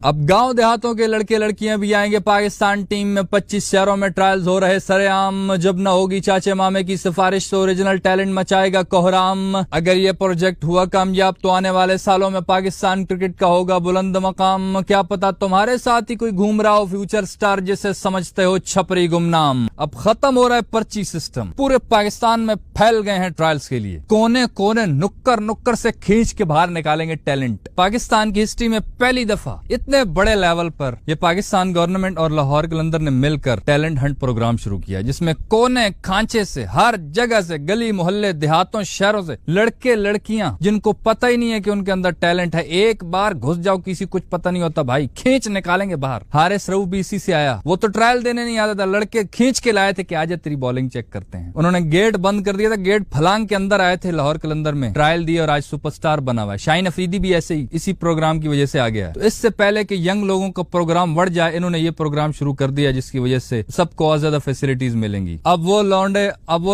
अब गांव देहातों के लड़के लड़कियां भी आएंगे पाकिस्तान टीम में। 25 शहरों में ट्रायल्स हो रहे सरेआम। जब न होगी चाचे मामे की सिफारिश तो ओरिजिनल टैलेंट मचाएगा कोहराम। अगर ये प्रोजेक्ट हुआ कामयाब तो आने वाले सालों में पाकिस्तान क्रिकेट का होगा बुलंद मकाम। क्या पता तुम्हारे साथ ही कोई घूम रहा हो फ्यूचर स्टार जिसे समझते हो छपरी गुमनाम। अब खत्म हो रहा है पर्ची सिस्टम, पूरे पाकिस्तान में फैल गए हैं ट्रायल्स के लिए। कोने कोने नुक्कर नुक्कर से खींच के बाहर निकालेंगे टैलेंट। पाकिस्तान की हिस्ट्री में पहली दफा इतने बड़े लेवल पर ये पाकिस्तान गवर्नमेंट और लाहौर कलंदर ने मिलकर टैलेंट हंट प्रोग्राम शुरू किया, जिसमें कोने खांचे से, हर जगह से, गली मोहल्ले देहातों शहरों से लड़के लड़कियां जिनको पता ही नहीं है कि उनके अंदर टैलेंट है, एक बार घुस जाओ किसी कुछ पता नहीं होता भाई, खींच निकालेंगे बाहर। हारिस रऊफ भी इसी से आया। वो तो ट्रायल देने नहीं आता था, लड़के खींच के लाए थे कि आज तेरी बॉलिंग चेक करते हैं। उन्होंने गेट बंद कर दिया था, गेट फलांग के अंदर आए थे लाहौर कलंदर में, ट्रायल दिए और आज सुपरस्टार बना हुआ है। शाहीन अफरीदी भी ऐसे ही इसी प्रोग्राम की वजह से आ गया है। तो इससे पहले कि यंग लोगों का प्रोग्राम बढ़ जाए, इन्होंने ये प्रोग्राम शुरू कर दिया जिसकी वजह से सबको और ज्यादा फैसिलिटीज मिलेंगी। अब वो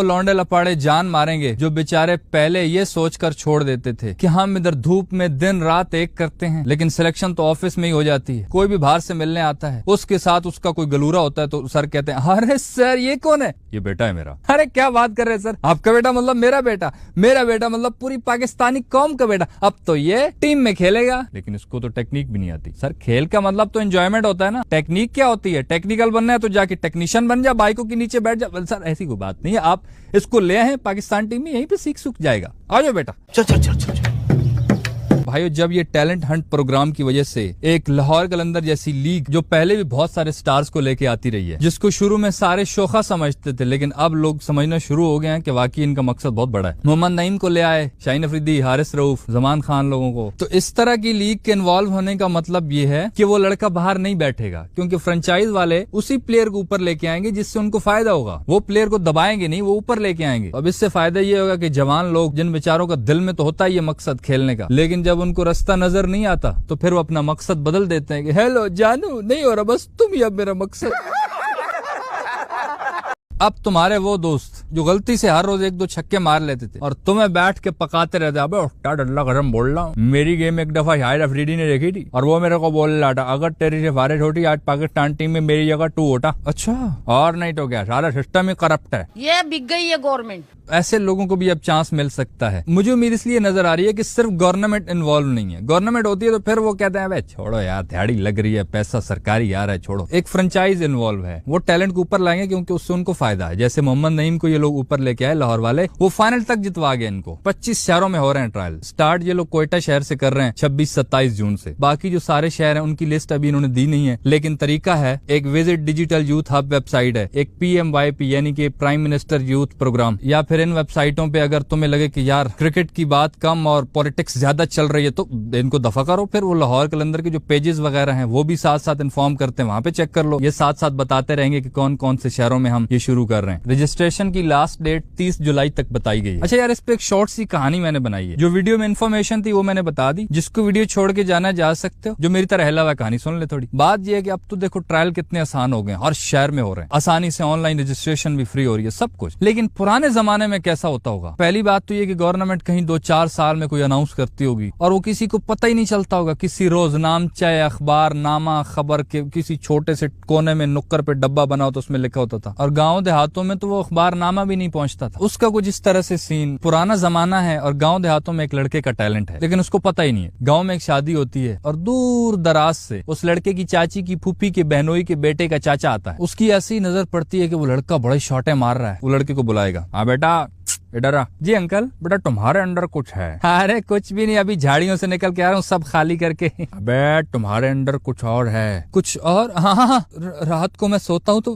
लौंडे लपाड़े जान मारेंगे जो बेचारे पहले ये सोचकर छोड़ देते थे कि हम इधर धूप में दिन रात एक करते हैं, लेकिन सिलेक्शन तो ऑफिस में ही हो जाती है। कोई भी बाहर से मिलने आता है, उसके साथ उसका कोई गलूरा होता है तो सर कहते हैं अरे सर ये कौन है? ये बेटा है मेरा। अरे क्या बात कर रहे हैं सर, आपका बेटा मतलब मेरा बेटा, मेरा बेटा मतलब पूरी पाकिस्तानी कौम का बेटा। अब तो ये टीम में खेलेगा, लेकिन इसको तो टेक्निक भी नहीं आती। सर खेल का मतलब तो एंजॉयमेंट होता है ना, टेक्निक क्या होती है? टेक्निकल बनना है तो जाके टेक्नीशियन बन जा, बाइकों के नीचे बैठ जा। सर ऐसी कोई बात नहीं है, आप इसको ले आए पाकिस्तान टीम में, यहीं पे सीख सुख जाएगा। आ जाओ बेटा, चल चल चल चल। भाइयों जब ये टैलेंट हंट प्रोग्राम की वजह से एक लाहौर कलंदर जैसी लीग जो पहले भी बहुत सारे स्टार्स को लेके आती रही है, जिसको शुरू में सारे शोखा समझते थे, लेकिन अब लोग समझना शुरू हो गए हैं कि वाकई इनका मकसद बहुत बड़ा है। मोहम्मद नईम को ले आए, शाहीन अफरीदी, हारिस रऊफ, जमान खान लोगों को। तो इस तरह की लीग के इन्वॉल्व होने का मतलब ये है कि वो लड़का बाहर नहीं बैठेगा, क्योंकि फ्रेंचाइज वाले उसी प्लेयर को ऊपर लेके आएंगे जिससे उनको फायदा होगा। वो प्लेयर को दबाएंगे नहीं, वो ऊपर लेके आएंगे। अब इससे फायदा ये होगा कि जवान लोग, जिन बेचारों का दिल में तो होता है ये मकसद खेलने का, लेकिन जब उनको रास्ता नजर नहीं आता तो फिर वो अपना मकसद बदल देते हैं कि हेलो जानू नहीं हो रहा, बस तुम ही अब मेरा मकसद। अब तुम्हारे वो दोस्त जो गलती से हर रोज एक दो छक्के मार लेते थे और तुम्हें बैठ के पकाते रहते, अबे उठा डल्ला गरम बोल रहा हूँ, मेरी गेम एक दफा शाहिद अफरीदी ने देखी थी और वो मेरे को बोल रहा था अगर तेरी सिफारिश होती आज पाकिस्तान टीम में मेरी जगह तू होता। अच्छा, और नहीं तो क्या, सारा सिस्टम ही करप्ट है, ये बिक गई है गवर्नमेंट। ऐसे लोगों को भी अब चांस मिल सकता है। मुझे उम्मीद इसलिए नजर आ रही है कि सिर्फ गवर्नमेंट इन्वॉल्व नहीं है। गवर्नमेंट होती है तो फिर वो कहते हैं छोड़ो यार, दिहाड़ी लग रही है, पैसा सरकारी आ रहा है, छोड़ो। एक फ्रेंचाइज इन्वॉल्व है, वो टैलेंट को ऊपर लाएंगे क्योंकि उससे उनको फायदा है। जैसे मोहम्मद नईम को ये लोग ऊपर लेके आए लाहौर वाले, वो फाइनल तक जितवा गए इनको। 25 शहरों में हो रहे हैं ट्रायल। स्टार्ट ये लोग कोयटा शहर से कर रहे हैं 26-27 जून से। बाकी जो सारे शहर हैं उनकी लिस्ट अभी इन्होंने दी नहीं है, लेकिन तरीका है। एक visit digital youth hub website है, एक PMYP यानी कि प्राइम मिनिस्टर यूथ प्रोग्राम, या फिर इन वेबसाइटों पे अगर तुम्हें लगे कि यार क्रिकेट की बात कम और पॉलिटिक्स ज्यादा चल रही है तो इनको दफा करो। फिर वो लाहौर कलंदर के जो पेजेस वगैरह हैं वो भी साथ साथ इन्फॉर्म करते हैं, वहां पे चेक कर लो। ये साथ साथ बताते रहेंगे कि कौन कौन से शहरों में हम ये शुरू कर रहे हैं। रजिस्ट्रेशन की लास्ट डेट 30 जुलाई तक बताई गई है। अच्छा यार, इस पे एक शॉर्ट सी कहानी मैंने बनाई है। जो वीडियो में इन्फॉर्मेशन थी वो मैंने बता दी, जिसको वीडियो छोड़ के जाना जा सकते हो, जो मेरी तरह हिला हुआ कहानी सुन ले थोड़ी। बात ये है कि अब तो देखो ट्रायल कितने आसान हो गए, हर शहर में हो रहे हैं, आसानी से ऑनलाइन रजिस्ट्रेशन भी फ्री हो रही है, सब कुछ। लेकिन पुराने जमाने में कैसा होता होगा? पहली बात तो ये कि गवर्नमेंट कहीं 2-4 साल में कोई अनाउंस करती होगी और वो किसी को पता ही नहीं चलता होगा। किसी रोजनामचा, अखबार नामा, खबर के किसी छोटे से कोने में नुक्कर पे डब्बा बना हो तो उसमें लिखा होता था। और गांव देहातों में तो वो अखबार नामा भी नहीं पहुंचता था। उसका कुछ इस तरह से सीन। पुराना जमाना है और गांव देहातों में एक लड़के का टैलेंट है, लेकिन उसको पता ही नहीं है। गांव में एक शादी होती है और दूर दराज से उस लड़के की चाची की फूफी के बहनोई के बेटे का चाचा आता है। उसकी ऐसी नजर पड़ती है कि वो लड़का बड़े शॉटे मार रहा है। वो लड़के को बुलाएगा, हाँ बेटा इधर आ। जी अंकल, बेटा तुम्हारे अंदर कुछ है। अरे कुछ भी नहीं, अभी झाड़ियों से निकल के आ रहा हूँ सब खाली करके। अबे तुम्हारे अंदर कुछ और है। कुछ और? हाँ, रात को मैं सोता हूँ तो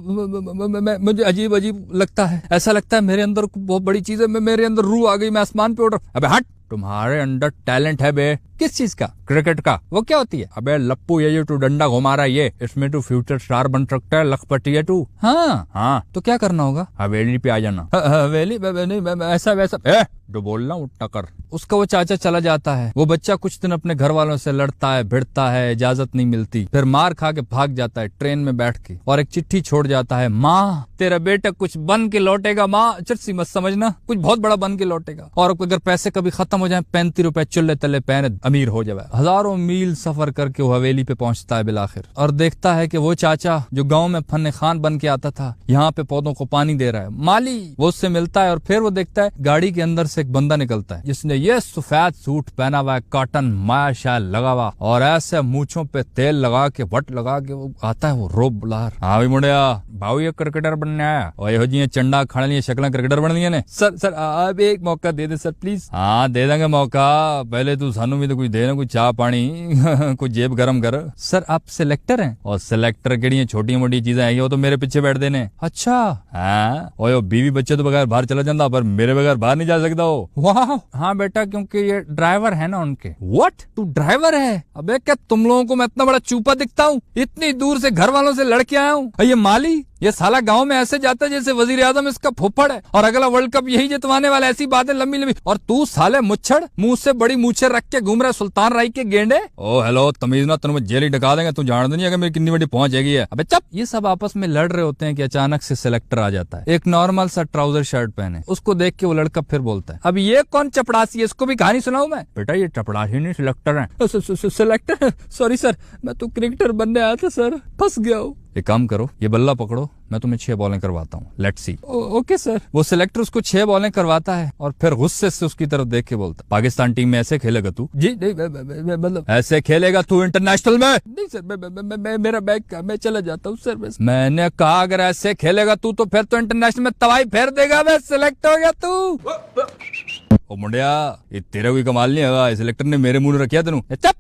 मुझे अजीब अजीब लगता है, ऐसा लगता है मेरे अंदर बहुत बड़ी चीज है, मेरे अंदर रूह आ गई, मैं आसमान पे उड़ रहा हूँ। अबे हट, तुम्हारे अंदर टैलेंट है बे। किस चीज का? क्रिकेट का। वो क्या होती है? अबे लप्पू, ये जो तू डंडा घुमा रहा है ये, इसमें तू फ्यूचर स्टार बन सकता है, लखपति है तू। हाँ, तो क्या करना होगा? हवेली पे आ जाना। हवेली नहीं, ऐसा वैसा जो बोल रहा हूँ उतना कर। उसका वो चाचा चला जाता है। वो बच्चा कुछ दिन अपने घर वालों से लड़ता है, भिड़ता है, इजाजत नहीं मिलती, फिर मार खा के भाग जाता है ट्रेन में बैठ के और एक चिट्ठी छोड़ जाता है, माँ तेरा बेटा कुछ बन के लौटेगा। माँ चर्सी मत समझना, कुछ बहुत बड़ा बन के लौटेगा, और अगर पैसे कभी खत्म हो जाए 35 रुपए चुल्ले तले पहने अमीर हो जाए। हजारों मील सफर करके वो हवेली पे पहुंचता है बिलाखिर, और देखता है कि वो चाचा जो गांव में फन खान बन के आता था यहाँ पे पौधों को पानी दे रहा है, माली। वो उससे मिलता है और फिर वो देखता है गाड़ी के अंदर से एक बंदा निकलता है जिसने ये सफेद सूट पहना हुआ है, कॉटन माशा लगा हुआ, और ऐसे मूछों पे तेल लगा के वट लगा के वो आता है वो रोब बुलार। हाँ भाई मुंडिया भाऊ ये क्रिकेटर बनने आया और यो जी चंडा खाने लिए शक्ल क्रिकेटर बन दिया ने। सर आप एक मौका दे दे सर प्लीज। हाँ दे देंगे मौका, पहले तू सानू भी तो कुछ दे ना, कुछ चाह पानी कुछ जेब गरम कर। सर आप सिलेक्टर हैं? और सिलेक्टर केड़ी छोटी मोटी चीजें आई वो तो मेरे पीछे बैठ देने। अच्छा हाँ, और बीवी बच्चे तो बगैर बाहर चला जाता पर मेरे बगैर बाहर नहीं जा सकता हो। वाह हाँ बेटा, क्योंकि ये ड्राइवर है ना उनके। व्हाट, तू ड्राइवर है? अबे क्या तुम लोगों को मैं इतना बड़ा चूपा दिखता हूँ? इतनी दूर से घर वालों से लड़के आया हूँ। ये माली ये साला गांव में ऐसे जाता है जैसे वजीर आजम इसका फुफड़ है, और अगला वर्ल्ड कप यही जितवाने वाला। ऐसी बातें लंबी लंबी, और तू साले मुच्छड़ मुंह से बड़ी मूछे रख के घूम रहा है सुल्तान राय के गेंडे। ओ हेलो तमीज ना, तुम्हें जेल ही ढका देंगे। तू जान नहीं है मेरी कितनी बड़ी पहुंच हैगी है। अबे चुप। ये सब आपस में लड़ रहे होते हैं कि अचानक से सिलेक्टर आ जाता है, एक नॉर्मल सा ट्राउजर शर्ट पहने। उसको देख के वो लड़का फिर बोलता है, अब ये कौन चपड़ासी है, इसको भी कहानी सुनाऊं मैं? बेटा ये चपड़ासी नहीं सिलेक्टर है। सिलेक्टर? सॉरी सर, मैं तो क्रिकेटर बनने आया था सर, फंस गया हूँ। एक काम करो, ये बल्ला पकड़ो, मैं तुम्हें 6 बॉलें करवाता हूँ, लेट्स सी। Okay sir. वो सिलेक्टर उसको 6 बॉलें करवाता है और फिर गुस्से से उसकी तरफ देख के बोलता, पाकिस्तान टीम में ऐसे खेलेगा तू? जी नहीं, मतलब ऐसे खेलेगा तू इंटरनेशनल में? नहीं सर, मेरा बैग मैं चला जाता हूँ सर। मैंने कहा अगर ऐसे खेलेगा तू तो फिर तो इंटरनेशनल में तबाही फेर देगा। मैं सिलेक्ट हो गया तू। ओ मुंडिया, ये तेरा कोई कमाल नहीं है, सिलेक्टर ने मेरे मुंह रखा तेनू। चुप।